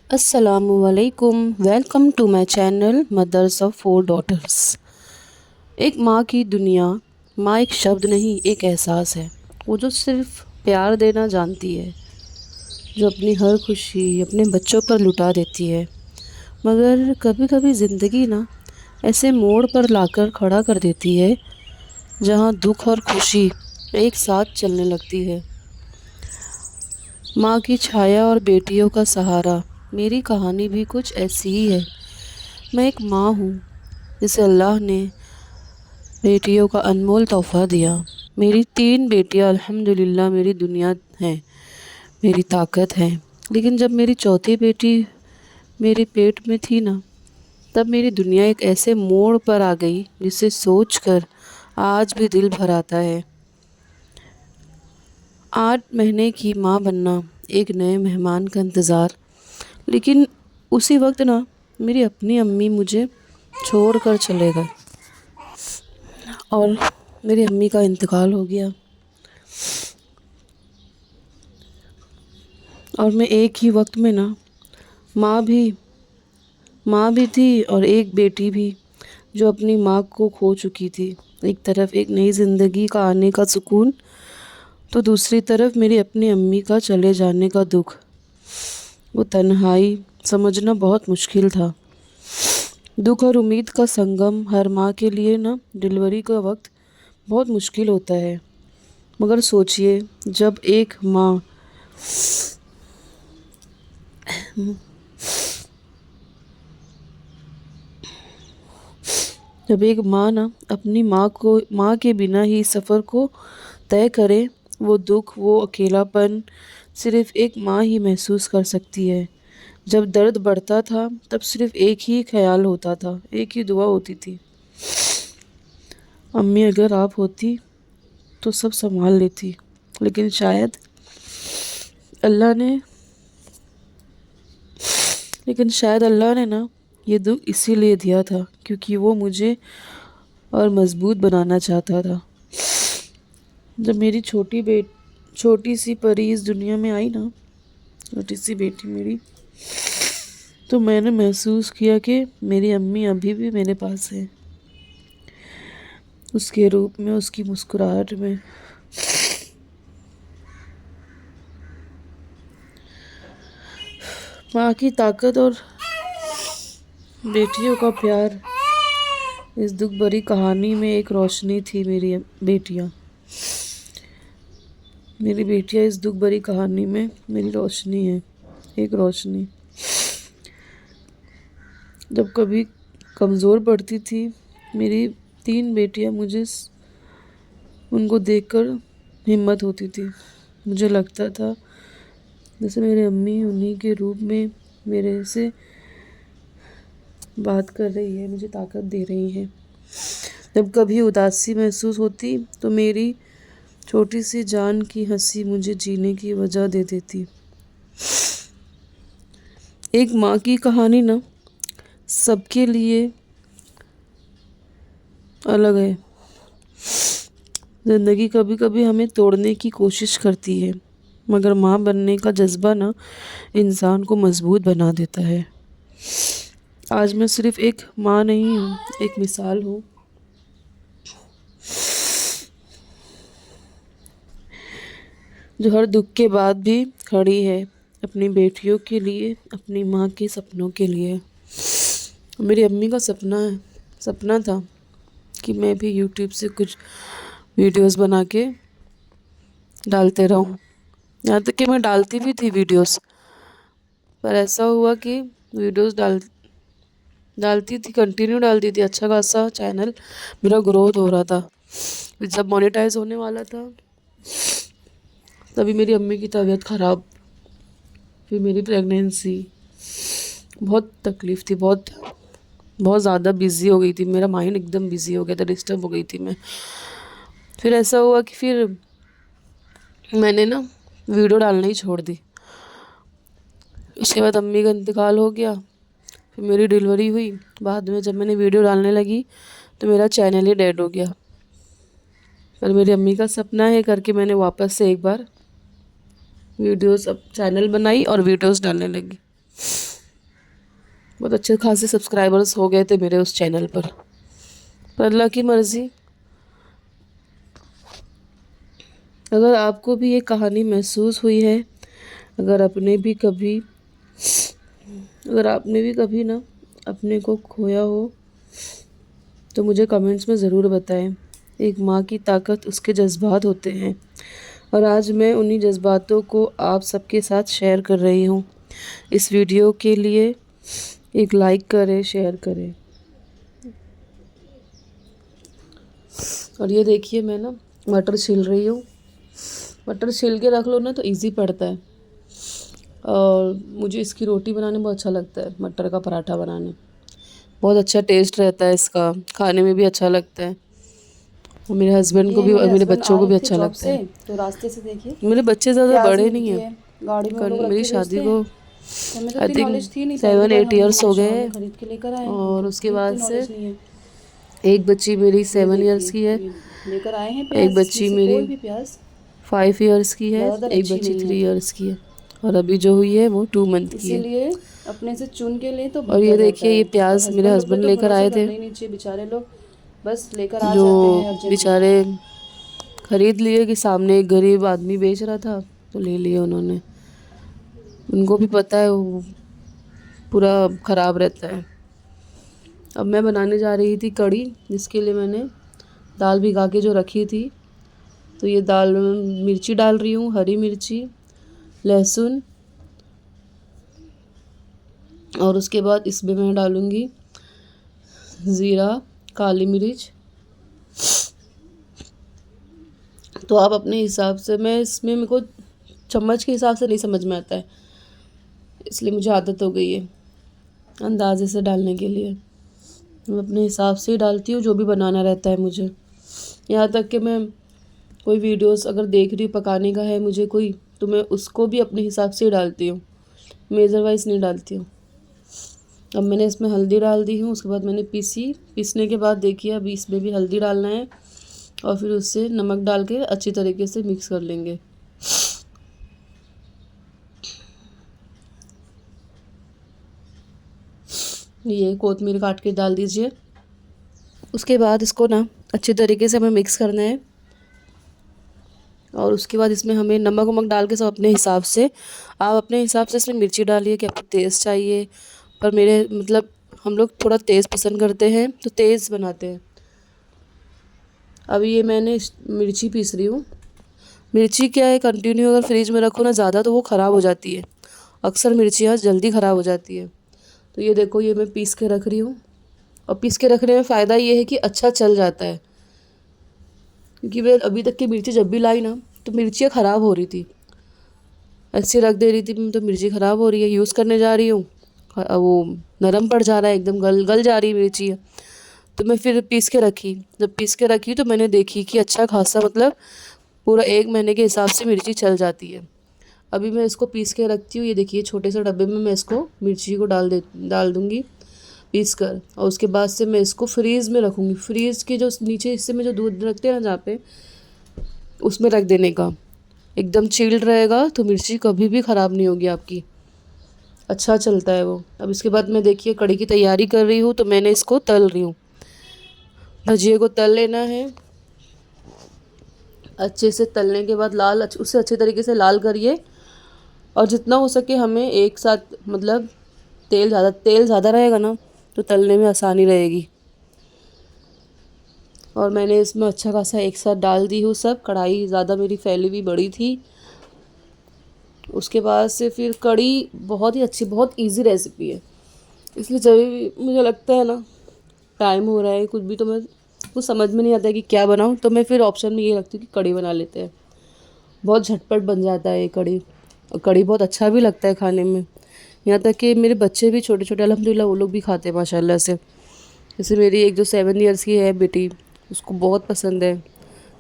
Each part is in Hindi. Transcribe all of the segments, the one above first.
असलकुम, welcome to my channel mothers of four daughters. एक माँ की दुनिया, माँ एक शब्द नहीं, एक एहसास है। वो जो सिर्फ प्यार देना जानती है, जो अपनी हर खुशी अपने बच्चों पर लुटा देती है। मगर कभी कभी ज़िंदगी ना ऐसे मोड़ पर लाकर खड़ा कर देती है जहाँ दुख और खुशी एक साथ चलने लगती है। माँ की छाया और बेटियों का सहारा, मेरी कहानी भी कुछ ऐसी ही है। मैं एक माँ हूँ जिसे अल्लाह ने बेटियों का अनमोल तोहफ़ा दिया। मेरी 3 बेटियाँ अल्हम्दुलिल्लाह मेरी दुनिया हैं, मेरी ताकत हैं। लेकिन जब मेरी चौथी बेटी मेरे पेट में थी ना, तब मेरी दुनिया एक ऐसे मोड़ पर आ गई जिसे सोचकर आज भी दिल भर आता है। 8 महीने की माँ बनना, एक नए मेहमान का इंतज़ार। लेकिन उसी वक्त ना मेरी अपनी अम्मी मुझे छोड़ कर चले गए और मेरी अम्मी का इंतकाल हो गया। और मैं एक ही वक्त में ना माँ भी माँ भी थी और एक बेटी भी जो अपनी माँ को खो चुकी थी। एक तरफ एक नई ज़िंदगी का आने का सुकून, तो दूसरी तरफ मेरी अपनी अम्मी का चले जाने का दुख। वो तन्हाई समझना बहुत मुश्किल था। दुख और उम्मीद का संगम हर माँ के लिए ना डिलीवरी का वक्त बहुत मुश्किल होता है। मगर सोचिए, जब एक माँ ना अपनी माँ के बिना ही सफ़र को तय करे, वो दुख, वो अकेलापन सिर्फ़ एक माँ ही महसूस कर सकती है। जब दर्द बढ़ता था तब सिर्फ़ एक ही ख़्याल होता था, एक ही दुआ होती थी, अम्मी अगर आप होती तो सब संभाल लेती। लेकिन शायद अल्लाह ने लेकिन शायद अल्लाह ने ना ये दुख इसीलिए दिया था क्योंकि वो मुझे और मज़बूत बनाना चाहता था। जब मेरी छोटी सी परी इस दुनिया में आई ना, छोटी सी बेटी मेरी, तो मैंने महसूस किया कि मेरी अम्मी अभी भी मेरे पास है, उसके रूप में, उसकी मुस्कुराहट में। माँ की ताकत और बेटियों का प्यार, इस दुख भरी कहानी में एक रोशनी थी। मेरी बेटियाँ इस दुख भरी कहानी में मेरी रोशनी है, एक रोशनी। जब कभी कमज़ोर पड़ती थी मेरी 3 बेटियाँ, उनको देखकर हिम्मत होती थी। मुझे लगता था जैसे मेरी अम्मी उन्हीं के रूप में मेरे से बात कर रही है, मुझे ताकत दे रही है। जब कभी उदासी महसूस होती तो मेरी छोटी सी जान की हंसी मुझे जीने की वजह दे देती। एक माँ की कहानी ना सबके लिए अलग है। ज़िंदगी कभी कभी हमें तोड़ने की कोशिश करती है, मगर माँ बनने का जज्बा ना इंसान को मजबूत बना देता है। आज मैं सिर्फ़ एक माँ नहीं हूँ, एक मिसाल हूँ जो हर दुख के बाद भी खड़ी है, अपनी बेटियों के लिए, अपनी माँ के सपनों के लिए। मेरी अम्मी का सपना था कि मैं भी यूट्यूब से कुछ वीडियोस बना के डालते रहूं। यहाँ तक कि मैं डालती भी थी वीडियोस, पर ऐसा हुआ कि वीडियोस डालती थी, कंटिन्यू डालती थी, अच्छा खासा चैनल मेरा ग्रोथ हो रहा था। फिर जब मोनेटाइज होने वाला था तभी मेरी अम्मी की तबीयत ख़राब, फिर मेरी प्रेगनेंसी, बहुत तकलीफ़ थी, बहुत बहुत ज़्यादा बिज़ी हो गई थी, मेरा माइंड एकदम बिज़ी हो गया था, डिस्टर्ब हो गई थी मैं। फिर ऐसा हुआ कि फिर मैंने ना वीडियो डालना ही छोड़ दी। उसके बाद अम्मी का इंतकाल हो गया, फिर मेरी डिलीवरी हुई। बाद में जब मैंने वीडियो डालने लगी तो मेरा चैनल ही डेड हो गया। पर मेरी अम्मी का सपना है करके मैंने वापस से एक बार वीडियोस, अब चैनल बनाई और वीडियोस डालने लगी। बहुत अच्छे खासे सब्सक्राइबर्स हो गए थे मेरे उस चैनल पर अल्लाह की मर्ज़ी। अगर आपको भी ये कहानी महसूस हुई है, अगर आपने भी कभी ना अपने को खोया हो, तो मुझे कमेंट्स में ज़रूर बताएं। एक माँ की ताकत उसके जज्बात होते हैं, और आज मैं उन्हीं जज्बातों को आप सबके साथ शेयर कर रही हूँ। इस वीडियो के लिए एक लाइक करें, शेयर करें। और ये देखिए, मैं ना मटर छील रही हूँ। मटर छील के रख लो ना तो इजी पड़ता है, और मुझे इसकी रोटी बनाने बहुत अच्छा लगता है। मटर का पराठा बनाने बहुत अच्छा टेस्ट रहता है इसका, खाने में भी अच्छा लगता है, और मेरे हस्बैंड को ये भी और मेरे मेरे हस्बैंड बच्चों आ को रहे भी थे अच्छा जॉब लगता से, है। तो रास्ते से देखिए मेरे बच्चे ज़्यादा प्याज बड़े नहीं नहीं रुकी हैं। है, गाड़ी में वो लोग रख मेरी के शादी भेजते को हैं। हमें तो आई इतनी थिंक नॉलेज थी नहीं, पहली बार 7-8 हम ईयर्स हमारे हो गए शौहर ने हैं। खरीद के लेकर आए, और हमें उसके भी बाद इतनी से नॉलेज नहीं है। एक बच्ची मेरी ये 7 ईयर्स देखिए, की है, ये लेकर आए हैं एक प्याज, इसमें बच्ची से मेरी कोई भी प्याज 5 ईयर्स की है, ज़्यादातर एक अच्छी बच्ची नहीं 3 है, ईयर्स की है, और अभी जो हुई है वो 2 मंथ की है। इसीलिए अपने से चुन के लें तो और ये बेहतर रहता देखिए, ये है। और प्याज मेरे हस्बैंड लोग पे हस्बैंड तो लेकर भरोसा आए थे, करना ही नहीं चाहिए, बेचारे लोग बस लेकर आ जो जाते हैं अर्जेंटली। बेचारे खरीद लिए कि सामने एक गरीब आदमी बेच रहा था, तो ले लिए उन्होंने। उनको भी पता है वो पूरा ख़राब रहता है। अब मैं बनाने जा रही थी कढ़ी, जिसके लिए मैंने दाल भिगा के जो रखी थी, तो ये दाल में मिर्ची डाल रही हूँ, हरी मिर्ची, लहसुन, और उसके बाद इसमें मैं डालूँगी ज़ीरा, काली मिर्च। तो आप अपने हिसाब से, मैं इसमें मेरे को चम्मच के हिसाब से नहीं समझ में आता है, इसलिए मुझे आदत हो गई है अंदाज़े से डालने के लिए। मैं अपने हिसाब से ही डालती हूँ जो भी बनाना रहता है मुझे। यहाँ तक कि मैं कोई वीडियोस अगर देख रही हूँ, पकाने का है मुझे कोई, तो मैं उसको भी अपने हिसाब से ही डालती हूँ, मेज़र वाइज नहीं डालती हूँ। अब मैंने इसमें हल्दी डाल दी हूँ, उसके बाद मैंने पीसने के बाद देखिए अभी इसमें भी हल्दी डालना है, और फिर उससे नमक डाल के अच्छी तरीके से मिक्स कर लेंगे। ये कोतमीर काट के डाल दीजिए। उसके बाद इसको ना अच्छे तरीके से हमें मिक्स करना है, और उसके बाद इसमें हमें नमक वमक डाल के सब अपने हिसाब से, आप अपने हिसाब से इसमें मिर्ची डालिए कि आपको तेज़ चाहिए, पर मेरे मतलब हम लोग थोड़ा तेज़ पसंद करते हैं तो तेज़ बनाते हैं। अभी ये मैंने मिर्ची पीस रही हूँ। मिर्ची क्या है, कंटिन्यू अगर फ्रिज में रखो ना ज़्यादा तो वो ख़राब हो जाती है, अक्सर मिर्चियाँ जल्दी ख़राब हो जाती है। तो ये देखो, ये मैं पीस के रख रही हूँ, और पीस के रखने में फ़ायदा ये है कि अच्छा चल जाता है, क्योंकि मैं अभी तक की मिर्ची जब भी लाई ना तो मिर्चियाँ ख़राब हो रही थी, ऐसे रख दे रही थी तो मिर्ची ख़राब हो रही है, यूज़ करने जा रही हूँ वो नरम पड़ जा रहा है, एकदम गल गल जा रही है मिर्ची। तो मैं फिर पीस के रखी, जब पीस के रखी तो मैंने देखी कि अच्छा खासा मतलब पूरा 1 महीने के हिसाब से मिर्ची चल जाती है। अभी मैं इसको पीस के रखती हूँ, ये देखिए छोटे से डब्बे में मैं इसको मिर्ची को डाल दूँगी पीस कर, और उसके बाद से मैं इसको फ्रीज़ में रखूँगी। फ्रीज़ के जो नीचे हिस्से में जो दूध रखते हैं ना जहाँ पे, उसमें रख देने का, एकदम चिल्ड रहेगा तो मिर्ची कभी भी ख़राब नहीं होगी आपकी, अच्छा चलता है वो। अब इसके बाद मैं देखिए कढ़ी की तैयारी कर रही हूँ, तो मैंने इसको तल रही हूँ। भजिए को तल लेना है, अच्छे से तलने के बाद उससे अच्छे तरीके से लाल करिए, और जितना हो सके हमें एक साथ मतलब तेल ज़्यादा रहेगा ना तो तलने में आसानी रहेगी। और मैंने इसमें अच्छा खासा एक साथ डाल दी हूँ सब, कढ़ाई ज़्यादा मेरी फैली हुई बड़ी थी। उसके बाद से फिर कढ़ी बहुत ही अच्छी, बहुत इजी रेसिपी है, इसलिए जब भी मुझे लगता है ना टाइम हो रहा है कुछ भी, तो मैं कुछ समझ में नहीं आता है कि क्या बनाऊँ, तो मैं फिर ऑप्शन में ये रखती हूँ कि कढ़ी बना लेते हैं। बहुत झटपट बन जाता है ये कढ़ी, और कढ़ी बहुत अच्छा भी लगता है खाने में। यहाँ तक कि मेरे बच्चे भी छोटे छोटे अल्हम्दुलिल्लाह वो लोग भी खाते हैं माशाल्लाह से। जैसे मेरी एक जो 7 ईयर्स की है बेटी, उसको बहुत पसंद है।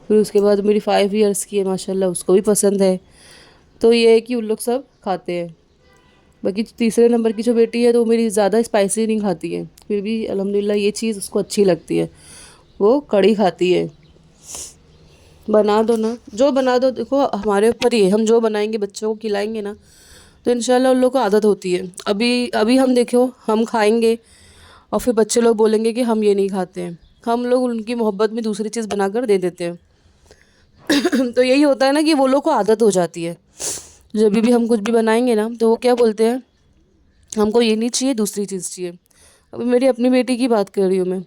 फिर उसके बाद मेरी 5 ईयर्स की है माशाल्लाह, उसको भी पसंद है। तो ये है कि उन लोग सब खाते हैं। बाकी तीसरे नंबर की जो बेटी है तो वो मेरी ज़्यादा स्पाइसी नहीं खाती है, फिर भी अल्हम्दुलिल्लाह ये चीज़ उसको अच्छी लगती है, वो कढ़ी खाती है। बना दो ना, जो बना दो, देखो हमारे ऊपर ही है, हम जो बनाएंगे बच्चों को खिलाएंगे ना तो इंशाल्लाह उन लोगों को आदत होती है। अभी अभी हम देखो, हम खाएंगे और फिर बच्चे लोग बोलेंगे कि हम ये नहीं खाते हैं, हम लोग उनकी मोहब्बत में दूसरी चीज़ बनाकर दे देते हैं। तो यही होता है ना कि वो लोग को आदत हो जाती है। जब भी हम कुछ भी बनाएंगे ना तो वो क्या बोलते हैं, हमको ये नहीं चाहिए, दूसरी चीज़ चाहिए। अभी मेरी अपनी बेटी की बात कर रही हूँ मैं,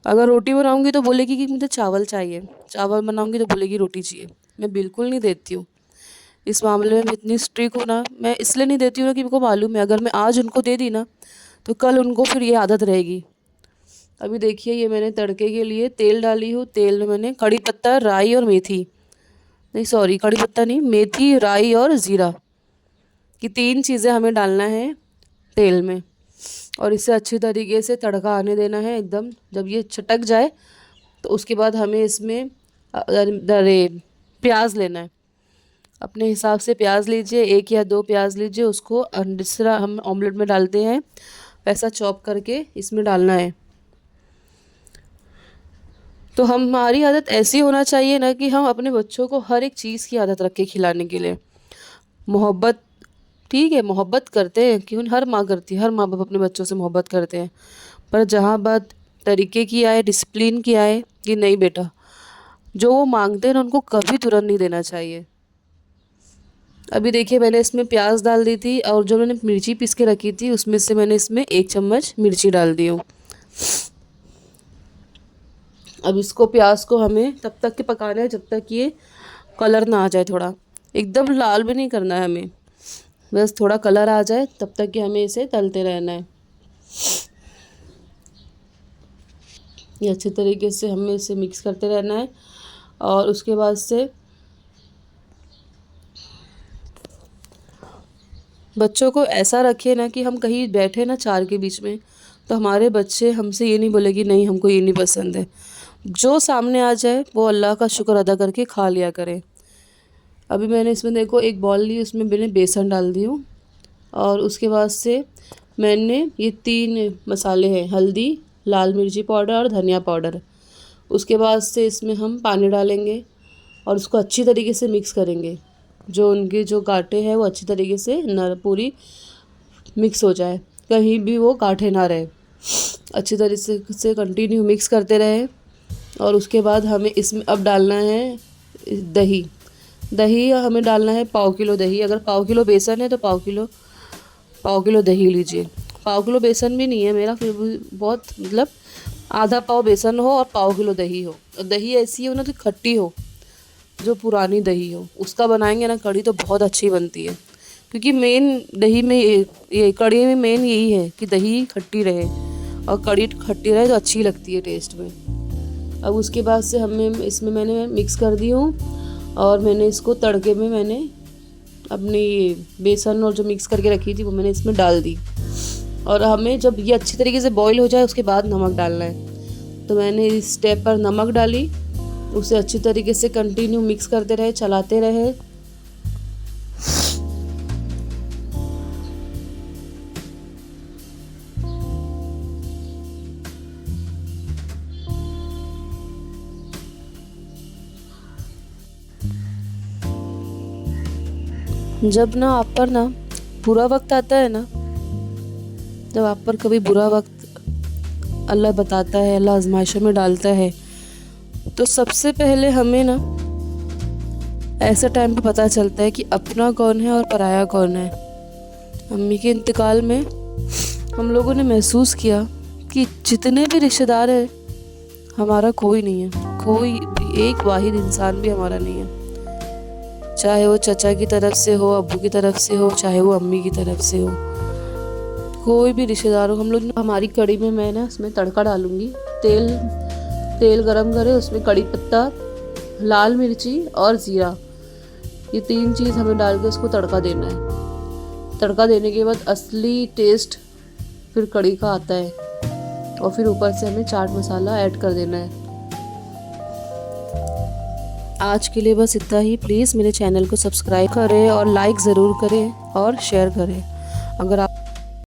अगर रोटी बनाऊंगी तो बोलेगी कि मुझे चावल चाहिए, चावल बनाऊंगी तो बोलेगी रोटी चाहिए। मैं बिल्कुल नहीं देती हूँ, इस मामले में मैं इतनी स्ट्रिक्ट हूँ ना। मैं इसलिए नहीं देती हूँ ना कि मेरे को मालूम है अगर मैं आज उनको दे दी ना तो कल उनको फिर ये आदत रहेगी। अभी देखिए, ये मैंने तड़के के लिए तेल डाली हूँ। तेल में मैंने कड़ी पत्ता, राई और मेथी, नहीं सॉरी, कड़ी पत्ता नहीं, मेथी, राई और ज़ीरा, कि 3 चीज़ें हमें डालना है तेल में और इसे अच्छी तरीके से तड़का आने देना है एकदम। जब ये छटक जाए तो उसके बाद हमें इसमें अरे प्याज लेना है। अपने हिसाब से प्याज लीजिए, 1 या 2 प्याज लीजिए, उसको जिस तरह हम ऑमलेट में डालते हैं वैसा चॉप करके इसमें डालना है। तो हमारी आदत ऐसी होना चाहिए ना कि हम अपने बच्चों को हर एक चीज़ की आदत रखें खिलाने के लिए। मोहब्बत, ठीक है, मोहब्बत करते हैं, क्यों हर माँ करती है, हर माँ बाप अपने बच्चों से मोहब्बत करते हैं। पर जहाँ बात तरीके की आए, डिसिप्लिन की आए, कि नहीं बेटा, जो वो मांगते हैं ना उनको कभी तुरंत नहीं देना चाहिए। अभी देखिए, मैंने इसमें प्याज डाल दी थी और जो मैंने मिर्ची पीस के रखी थी उसमें से मैंने इसमें 1 चम्मच मिर्ची डाल दी हूँ। अब इसको, प्याज को हमें तब तक के पकाना है जब तक ये कलर ना आ जाए, थोड़ा एकदम लाल भी नहीं करना है हमें, बस थोड़ा कलर आ जाए तब तक कि हमें इसे तलते रहना है। ये अच्छे तरीके से हमें इसे मिक्स करते रहना है। और उसके बाद से बच्चों को ऐसा रखें ना कि हम कहीं बैठे ना 4 के बीच में तो हमारे बच्चे हमसे ये नहीं बोलेगी नहीं हमको ये नहीं पसंद है। जो सामने आ जाए वो अल्लाह का शुक्र अदा करके खा लिया करें। अभी मैंने इसमें देखो 1 बॉल ली, उसमें मैंने बेसन डाल दी हूँ और उसके बाद से मैंने ये 3 मसाले हैं, हल्दी, लाल मिर्ची पाउडर और धनिया पाउडर। उसके बाद से इसमें हम पानी डालेंगे और उसको अच्छी तरीके से मिक्स करेंगे। जो उनके जो गांठें हैं वो अच्छी तरीके से पूरी मिक्स हो जाए, कहीं भी वो गांठें ना रहे। अच्छी तरीके से कंटिन्यू मिक्स करते रहे। और उसके बाद हमें इसमें अब डालना है दही। दही हमें डालना है 1/4 किलो दही। अगर 1/4 किलो बेसन है तो 1/4 किलो दही लीजिए। 1/4 किलो बेसन भी नहीं है मेरा, फिर भी बहुत, मतलब आधा पाव बेसन हो और 1/4 किलो दही हो। और दही ऐसी हो ना तो खट्टी हो, जो पुरानी दही हो, उसका बनाएंगे ना कढ़ी तो बहुत अच्छी बनती है। क्योंकि मेन दही में ये कढ़ी में मेन यही है कि दही खट्टी रहे और कढ़ी खट्टी रहे तो अच्छी लगती है टेस्ट में। अब उसके बाद से इसमें मैंने मिक्स कर दी हूँ और मैंने इसको तड़के में मैंने अपनी बेसन और जो मिक्स करके रखी थी वो मैंने इसमें डाल दी। और हमें जब ये अच्छी तरीके से बॉईल हो जाए उसके बाद नमक डालना है। तो मैंने इस स्टेप पर नमक डाली, उसे अच्छी तरीके से कंटिन्यू मिक्स करते रहे, चलाते रहे। जब ना आप पर ना बुरा वक्त आता है ना, जब आप पर कभी बुरा वक्त अल्लाह बताता है, अल्लाह आजमाइशों में डालता है, तो सबसे पहले हमें ना ऐसा टाइम पे पता चलता है कि अपना कौन है और पराया कौन है। अम्मी के इंतकाल में हम लोगों ने महसूस किया कि जितने भी रिश्तेदार हैं हमारा कोई नहीं है, कोई भी एक वाहिद इंसान भी हमारा नहीं है। चाहे वो चचा की तरफ से हो, अब्बू की तरफ से हो, चाहे वो अम्मी की तरफ से हो, कोई भी रिश्तेदार हो। हम लोग हमारी कढ़ी में मैं ना उसमें तड़का डालूँगी। तेल गरम करे, उसमें कड़ी पत्ता, लाल मिर्ची और ज़ीरा, ये 3 चीज़ हमें डाल के उसको तड़का देना है। तड़का देने के बाद असली टेस्ट फिर कढ़ी का आता है। और फिर ऊपर से हमें चाट मसाला ऐड कर देना है। आज के लिए बस इतना ही। प्लीज़ मेरे चैनल को सब्सक्राइब करें और लाइक ज़रूर करें और शेयर करें। अगर आप